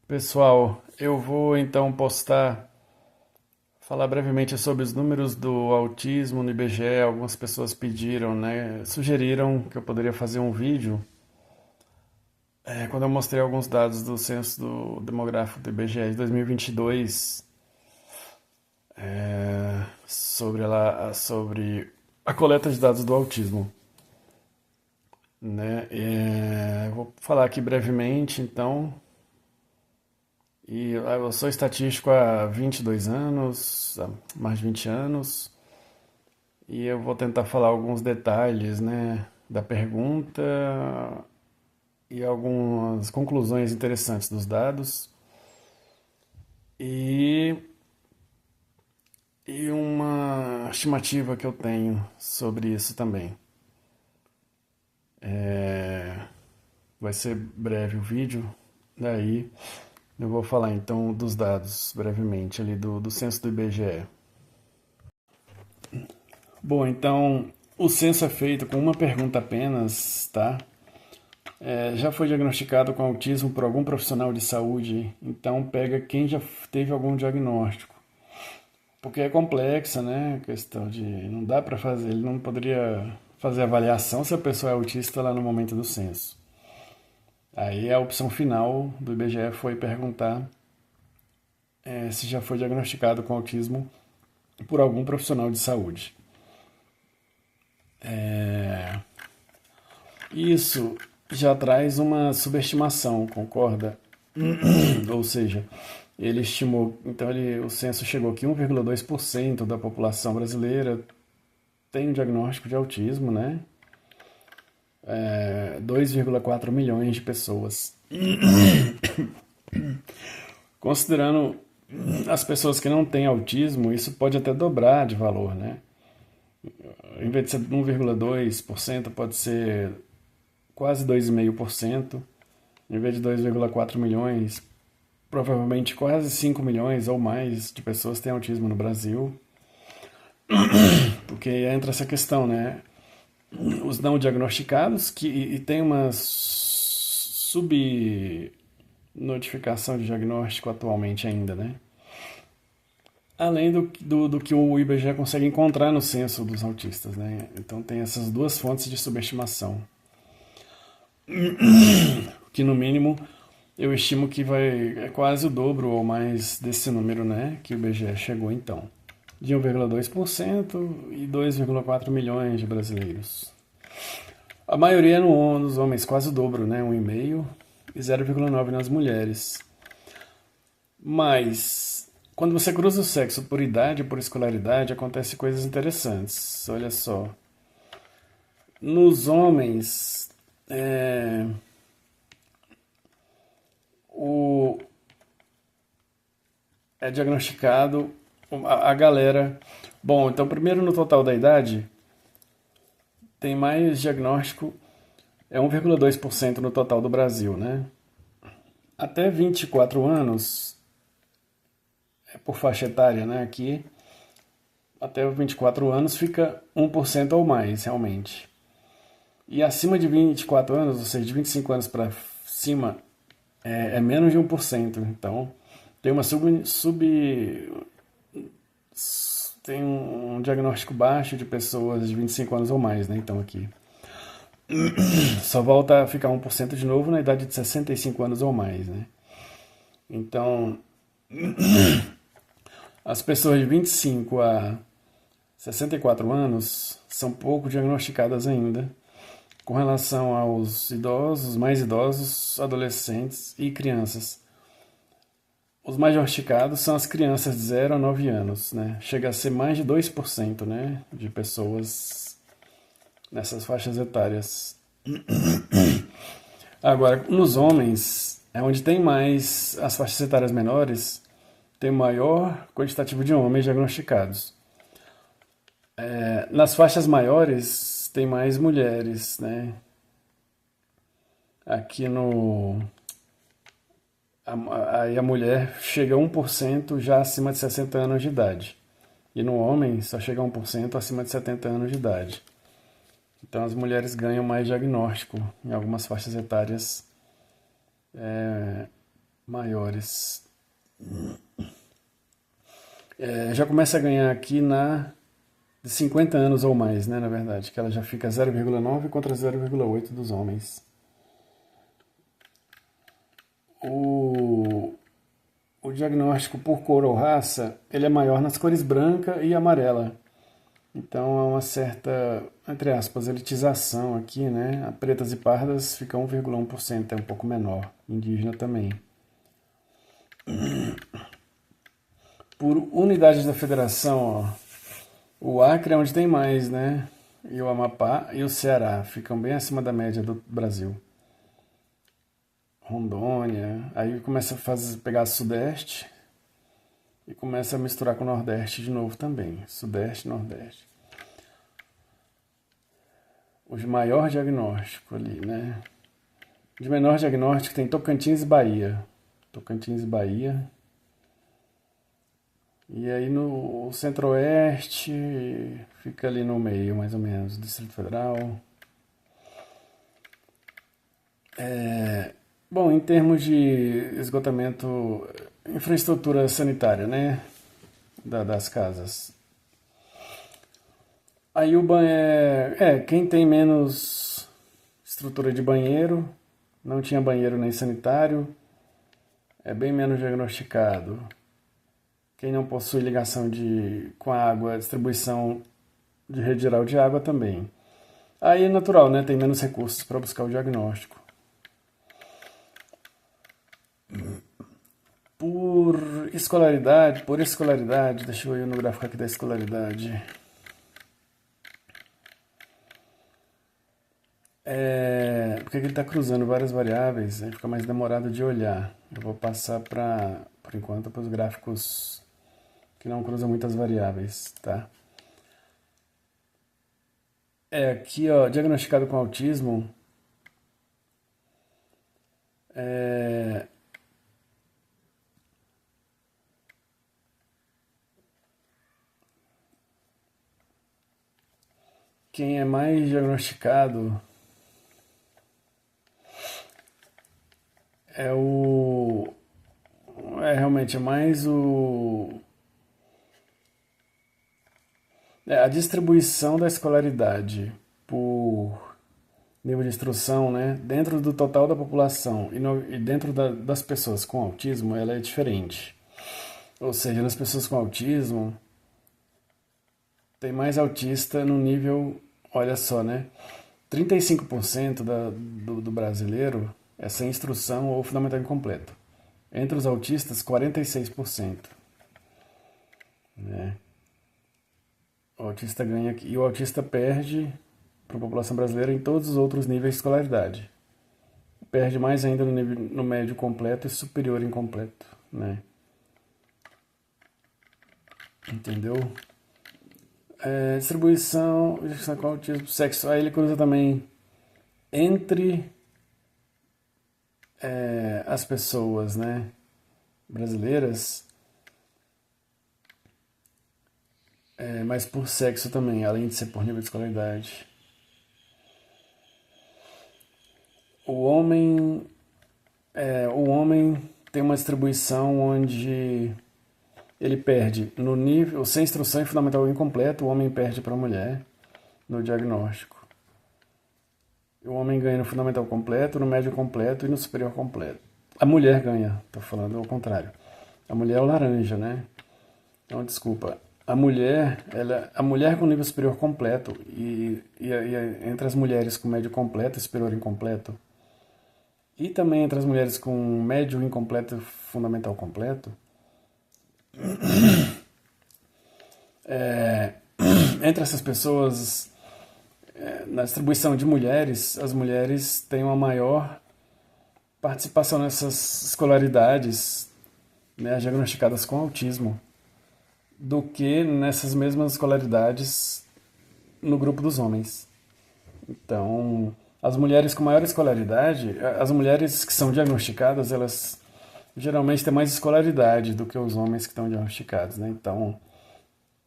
Pessoal, eu vou então falar brevemente sobre os números do autismo no IBGE. Algumas pessoas pediram, né, sugeriram que eu poderia fazer um vídeo quando eu mostrei alguns dados do censo demográfico do IBGE de 2022 sobre a coleta de dados do autismo, né? Eu vou falar aqui brevemente, então. Eu sou estatístico há 22 anos, há mais de 20 anos, e eu vou tentar falar alguns detalhes, né, da pergunta e algumas conclusões interessantes dos dados e, e uma estimativa que eu tenho sobre isso também. Vai ser breve o vídeo, daí eu vou falar então dos dados brevemente ali do censo do IBGE. Bom, então o censo é feito com uma pergunta apenas, tá? Já foi diagnosticado com autismo por algum profissional de saúde? Então pega quem já teve algum diagnóstico. Porque é complexa, né? A questão de não dá para fazer, ele não poderia fazer avaliação se a pessoa é autista lá no momento do censo. Aí a opção final do IBGE foi perguntar se já foi diagnosticado com autismo por algum profissional de saúde. Isso já traz uma subestimação, concorda? Ou seja, ele estimou, então o censo chegou que 1,2% da população brasileira tem um diagnóstico de autismo, né? 2,4 milhões de pessoas. Considerando as pessoas que não têm autismo, isso pode até dobrar de valor, né? Em vez de ser 1,2%, pode ser quase 2,5%. Em vez de 2,4 milhões, provavelmente quase 5 milhões ou mais de pessoas têm autismo no Brasil. Porque entra essa questão, né? Os não diagnosticados, e tem uma subnotificação de diagnóstico atualmente ainda, né? Além do que o IBGE consegue encontrar no censo dos autistas, né? Então tem essas duas fontes de subestimação. Que no mínimo eu estimo que é quase o dobro ou mais desse número, né? Que o IBGE chegou então. De 1,2% e 2,4 milhões de brasileiros. A maioria é nos homens, quase o dobro, né? 1,5 e 0,9 nas mulheres. Mas quando você cruza o sexo por idade, por escolaridade, acontecem coisas interessantes. Olha só. Nos homens, o, é diagnosticado a galera. Bom, então primeiro no total da idade, tem mais diagnóstico, é 1,2% no total do Brasil, né? Até 24 anos, por faixa etária, né? Aqui, até 24 anos fica 1% ou mais, realmente. E acima de 24 anos, ou seja, de 25 anos para cima, é menos de 1%. Então, tem tem um diagnóstico baixo de pessoas de 25 anos ou mais, né? Então, aqui. Só volta a ficar 1% de novo na idade de 65 anos ou mais, né? Então, as pessoas de 25 a 64 anos são pouco diagnosticadas ainda com relação aos idosos, mais idosos, adolescentes e crianças. Os mais diagnosticados são as crianças de 0 a 9 anos, né? Chega a ser mais de 2%, né, de pessoas nessas faixas etárias. Agora, nos homens, é onde tem mais as faixas etárias menores, tem maior quantitativo de homens diagnosticados. Nas faixas maiores, tem mais mulheres, né? Aqui no... Aí a mulher chega a 1% já acima de 60 anos de idade. E no homem só chega a 1% acima de 70 anos de idade. Então as mulheres ganham mais diagnóstico em algumas faixas etárias maiores. Já começa a ganhar aqui de 50 anos ou mais, né, na verdade, que ela já fica 0,9 contra 0,8 dos homens. O, o diagnóstico por cor ou raça, ele é maior nas cores branca e amarela. Então há uma certa, entre aspas, elitização aqui, né? A pretas e pardas fica 1,1%, é um pouco menor. Indígena também. Por unidades da federação, ó, o Acre é onde tem mais, né? E o Amapá e o Ceará ficam bem acima da média do Brasil. Rondônia, aí começa a pegar Sudeste e começa a misturar com o Nordeste de novo também. Sudeste e Nordeste. O de maior diagnóstico ali, né? De menor diagnóstico tem Tocantins e Bahia. Tocantins e Bahia. E aí no Centro-Oeste fica ali no meio, mais ou menos, Distrito Federal. Bom, em termos de esgotamento, infraestrutura sanitária, né? Das casas. Aí o banheiro. Quem tem menos estrutura de banheiro, não tinha banheiro nem sanitário, é bem menos diagnosticado. Quem não possui ligação com a água, distribuição de rede geral de água também. Aí é natural, né? Tem menos recursos para buscar o diagnóstico. Por escolaridade, deixa eu ir no gráfico aqui da escolaridade. Porque ele está cruzando várias variáveis, aí fica mais demorado de olhar. Eu vou passar por enquanto, para os gráficos que não cruzam muitas variáveis, tá? Aqui, ó, diagnosticado com autismo, quem é mais diagnosticado é o... realmente é mais a distribuição da escolaridade por nível de instrução, né, dentro do total da população e dentro das pessoas com autismo, ela é diferente. Ou seja, nas pessoas com autismo, tem mais autista no nível, olha só, né, 35% do brasileiro é sem instrução ou fundamental incompleto. Entre os autistas, 46%. Né? O autista ganha aqui, e o autista perde para a população brasileira em todos os outros níveis de escolaridade. Perde mais ainda no médio completo e superior incompleto, né? Entendeu? Distribuição, com autismo, sexo. Aí ele cruza também entre as pessoas, né, brasileiras, mas por sexo também, além de ser por nível de escolaridade. O homem, o homem tem uma distribuição onde ele perde no nível, sem instrução e fundamental incompleto, o homem perde para a mulher no diagnóstico. O homem ganha no fundamental completo, no médio completo e no superior completo. A mulher ganha, tô falando ao contrário. A mulher é o laranja, né? Então, desculpa. A mulher com nível superior completo e entre as mulheres com médio completo e superior incompleto, e também entre as mulheres com médio incompleto e fundamental completo, entre essas pessoas, na distribuição de mulheres, as mulheres têm uma maior participação nessas escolaridades, né, diagnosticadas com autismo, do que nessas mesmas escolaridades no grupo dos homens. Então, as mulheres com maior escolaridade, as mulheres que são diagnosticadas, elas geralmente têm mais escolaridade do que os homens que estão diagnosticados, né? Então,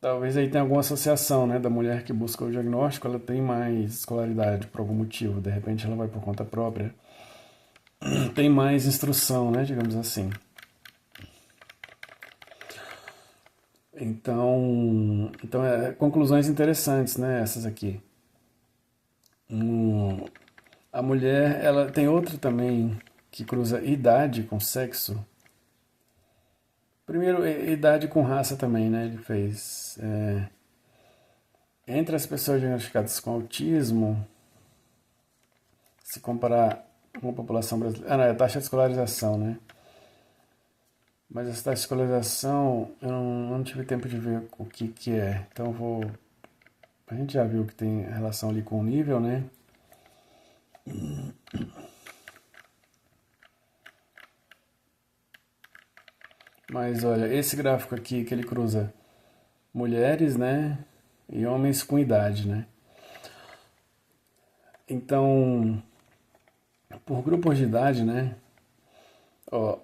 talvez aí tenha alguma associação, né, da mulher que busca o diagnóstico, ela tem mais escolaridade por algum motivo, de repente ela vai por conta própria. tem mais instrução, né, digamos assim. Então conclusões interessantes, né, essas aqui. A mulher, ela tem outro também que cruza idade com sexo. Primeiro, idade com raça também, né? Ele fez. Entre as pessoas diagnosticadas com autismo, se comparar com a população brasileira. Ah, não, é a taxa de escolarização, né? Mas essa taxa de escolarização, eu não tive tempo de ver o que é. Então eu vou. A gente já viu que tem relação ali com o nível, né? Mas olha, esse gráfico aqui que ele cruza mulheres, né? E homens com idade, né? Então, por grupos de idade, né? Ó,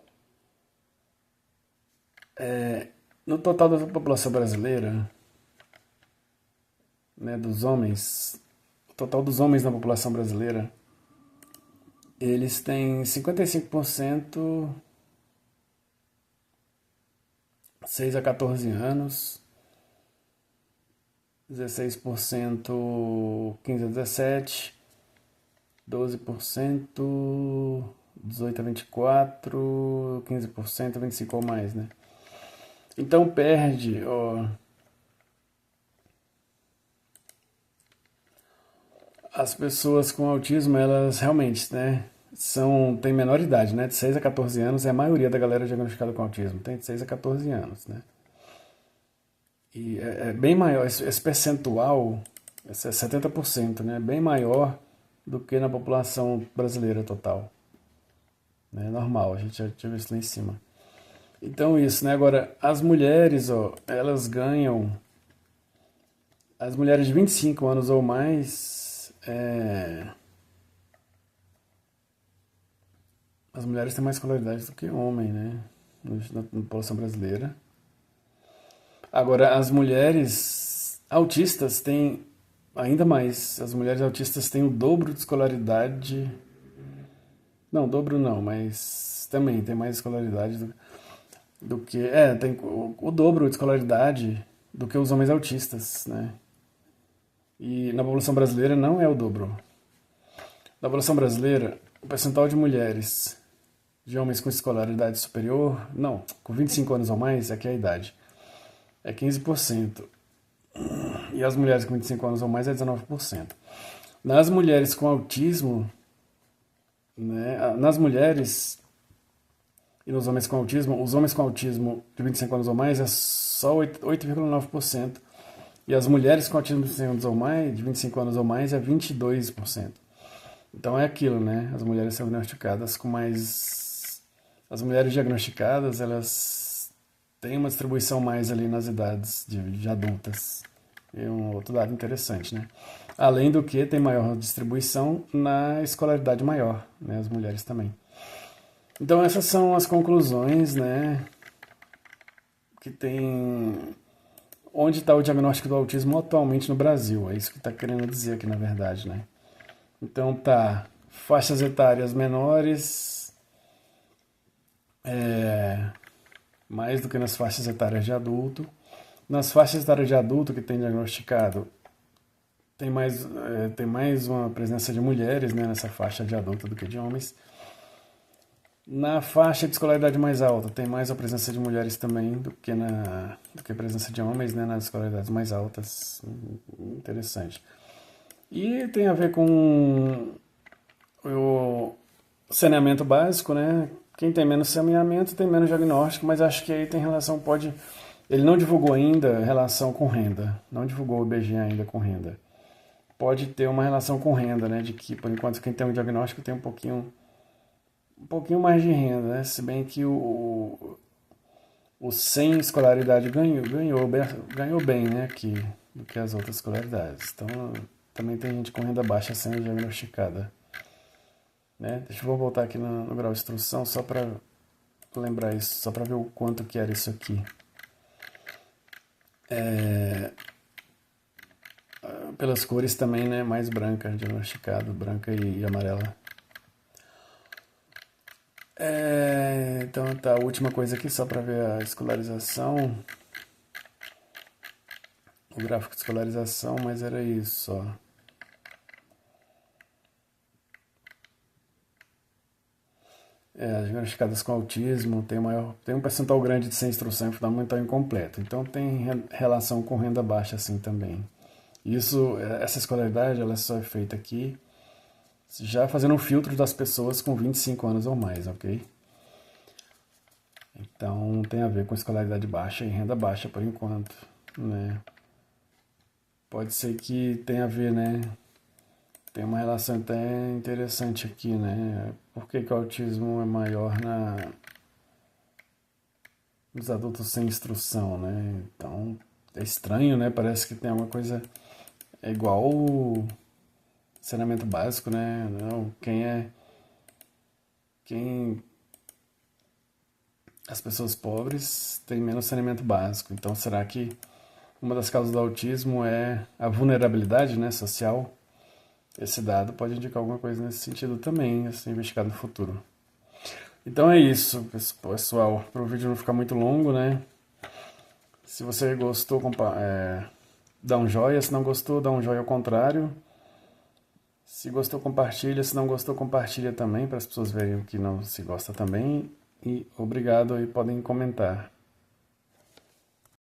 no total da população brasileira, né, dos homens, o total dos homens na população brasileira, eles têm 55% 6 a 14 anos, 16% 15 a 17, 12% 18 a 24, 15% 25 ou mais, né? Então perde, ó, as pessoas com autismo, elas realmente, né, tem menor idade, né, de 6 a 14 anos é a maioria da galera diagnosticada com autismo, tem de 6 a 14 anos, né. E é bem maior, esse percentual, esse é 70%, né, bem maior do que na população brasileira total, né, normal, a gente já tive isso lá em cima. Então isso, né, agora as mulheres, ó, elas ganham, as mulheres de 25 anos ou mais, as mulheres têm mais escolaridade do que homem, né? Na população brasileira. Agora, as mulheres autistas têm ainda mais. As mulheres autistas têm o dobro de escolaridade. Não, dobro não, mas também tem mais escolaridade do que. Tem o dobro de escolaridade do que os homens autistas, né? E na população brasileira não é o dobro. Na população brasileira, o percentual de mulheres de homens com escolaridade superior, não, com 25 anos ou mais, aqui é a idade, é 15%. E as mulheres com 25 anos ou mais é 19%. Nas mulheres com autismo, né, nas mulheres e nos homens com autismo, os homens com autismo de 25 anos ou mais é só 8,9%. E as mulheres com autismo de 25 anos ou mais é 22%. Então é aquilo, né? As mulheres são diagnosticadas com mais. As mulheres diagnosticadas, elas têm uma distribuição mais ali nas idades de adultas. É um outro dado interessante, né? Além do que tem maior distribuição na escolaridade maior, né? As mulheres também. Então essas são as conclusões, né? Que tem. Onde está o diagnóstico do autismo atualmente no Brasil? É isso que está querendo dizer aqui, na verdade, né? Então tá, faixas etárias menores, mais do que nas faixas etárias de adulto. Nas faixas etárias de adulto que tem diagnosticado, tem mais uma presença de mulheres, né, nessa faixa de adulto do que de homens. Na faixa de escolaridade mais alta, tem mais a presença de mulheres também do que a presença de homens, né, nas escolaridades mais altas. Interessante. E tem a ver com o saneamento básico, né? Quem tem menos saneamento tem menos diagnóstico, mas acho que aí tem relação, pode. Ele não divulgou ainda relação com renda, não divulgou o IBGE ainda com renda. Pode ter uma relação com renda, né? De que, por enquanto, quem tem um diagnóstico tem um pouquinho mais de renda, né? Se bem que o sem escolaridade ganhou bem, né? Do que as outras escolaridades. Então, também tem gente com renda baixa sendo diagnosticada. Né? Deixa eu voltar aqui no grau de instrução só para lembrar isso, só para ver o quanto que era isso aqui. Pelas cores também, né? Mais branca, diagnosticado, branca e amarela. Então tá, a última coisa aqui só para ver a escolarização, o gráfico de escolarização, mas era isso, ó. As diagnosticadas com autismo tem um percentual grande de sem instrução e fundamental incompleto. Então tem relação com renda baixa assim também. Isso, essa escolaridade, ela só é feita aqui já fazendo um filtro das pessoas com 25 anos ou mais, ok? Então tem a ver com escolaridade baixa e renda baixa por enquanto, né? Pode ser que tenha a ver, né? Tem uma relação até interessante aqui, né? Por que que o autismo é maior nos adultos sem instrução, né? Então é estranho, né? Parece que tem alguma coisa. É igual o saneamento básico, né? Não, quem as pessoas pobres têm menos saneamento básico. Então será que uma das causas do autismo é a vulnerabilidade, né, social? Esse dado pode indicar alguma coisa nesse sentido também, a ser investigado no futuro. Então é isso, pessoal. Para o vídeo não ficar muito longo, né? Se você gostou, dá um joinha. Se não gostou, dá um joinha ao contrário. Se gostou, compartilha. Se não gostou, compartilha também, para as pessoas verem o que não se gosta também. E obrigado e podem comentar.